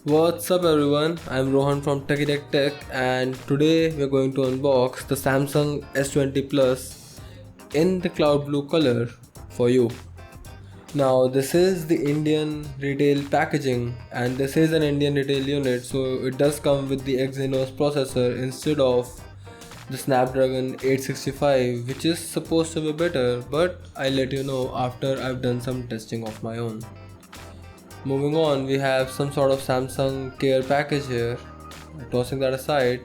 What's up everyone, I'm Rohan from TechieTechTech and today we're going to unbox the Samsung S20 Plus in the cloud blue color for you. Now this is the Indian retail packaging and this is an Indian retail unit, so it does come with the Exynos processor instead of the Snapdragon 865, which is supposed to be better, but I'll let you know after I've done some testing of my own. Moving on, we have some sort of Samsung Care package here. Tossing that aside,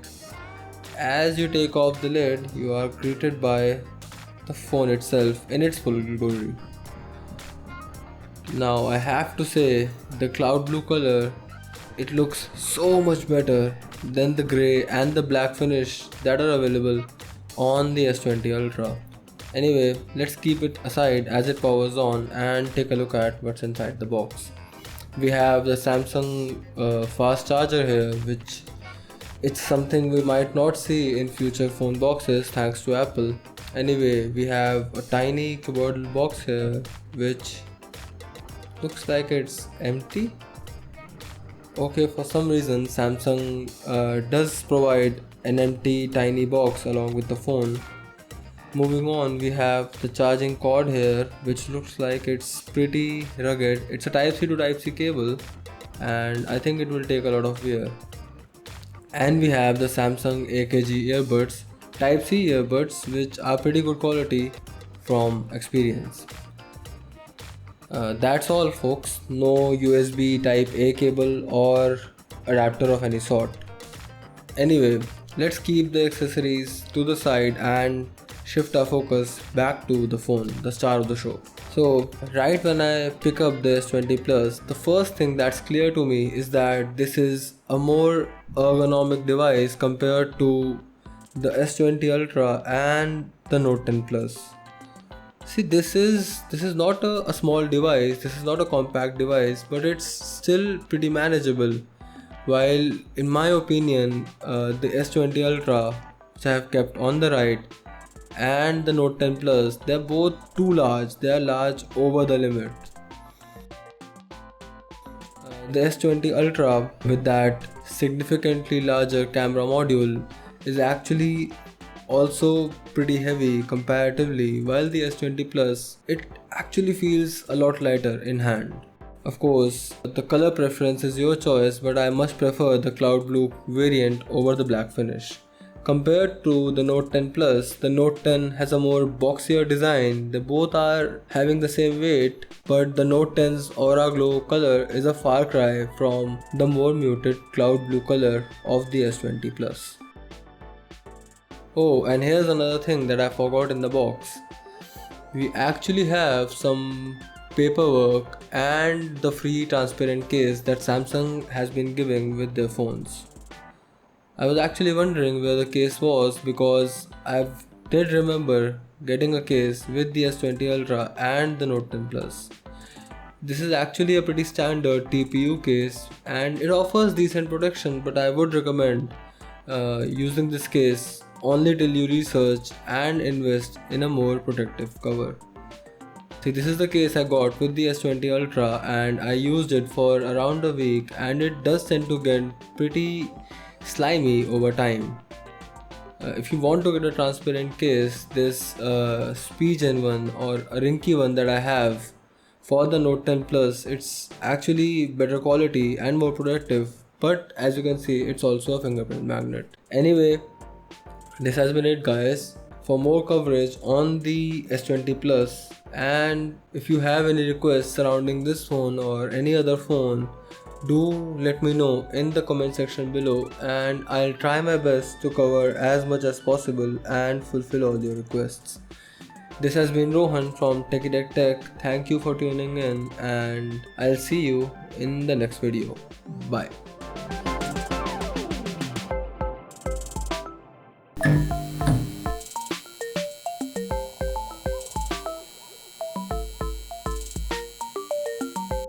as you take off the lid, you are greeted by the phone itself in its full glory. Now I have to say, the cloud blue color, it looks so much better than the grey and the black finish that are available on the S20 Ultra. Anyway, let's keep it aside as it powers on and take a look at what's inside the box. We have the Samsung fast charger here, which it's something we might not see in future phone boxes thanks to Apple. Anyway, we have a tiny keyboard box here which looks like it's empty. Okay, for some reason Samsung does provide an empty tiny box along with the phone. Moving on, we have the charging cord here, which looks like it's pretty rugged. It's a Type-C to Type-C cable and I think it will take a lot of wear. And we have the Samsung AKG earbuds, Type-C earbuds, which are pretty good quality from experience. That's all folks, no USB Type A cable or adapter of any sort. Anyway, let's keep the accessories to the side and shift our focus back to the phone, the star of the show. So right when I pick up the S20 Plus, the first thing that's clear to me is that this is a more ergonomic device compared to the S20 Ultra and the Note 10 Plus. See, this is not a small device, this is not a compact device, but it's still pretty manageable. While in my opinion, the S20 Ultra, which I have kept on the right, and the Note 10 Plus, they're both too large, they are large over the limit. The S20 Ultra with that significantly larger camera module is actually also pretty heavy comparatively, while the S20 Plus, it actually feels a lot lighter in hand. Of course, the color preference is your choice, but I much prefer the cloud blue variant over the black finish. Compared to the Note 10 Plus, the Note 10 has a more boxier design. They both are having the same weight, but the Note 10's Aura Glow color is a far cry from the more muted cloud blue color of the S20 Plus. Oh, and here's another thing that I forgot in the box. We actually have some paperwork and the free transparent case that Samsung has been giving with their phones. I was actually wondering where the case was because I did remember getting a case with the S20 Ultra and the Note 10 Plus. This is actually a pretty standard TPU case and it offers decent protection, but I would recommend using this case only till you research and invest in a more protective cover. See, this is the case I got with the S20 Ultra and I used it for around a week and it does tend to get pretty slimy over time. If you want to get a transparent case, this SpeedGen one or a Rinky one that I have for the Note 10 Plus, it's actually better quality and more protective, but as you can see, it's also a fingerprint magnet. Anyway, this has been it guys. For more coverage on the S20 Plus, and if you have any requests surrounding this phone or any other phone, do let me know in the comment section below and I'll try my best to cover as much as possible and fulfill all your requests. This has been Rohan from TechieTechTech. Thank you for tuning in and I'll see you in the next video. Bye.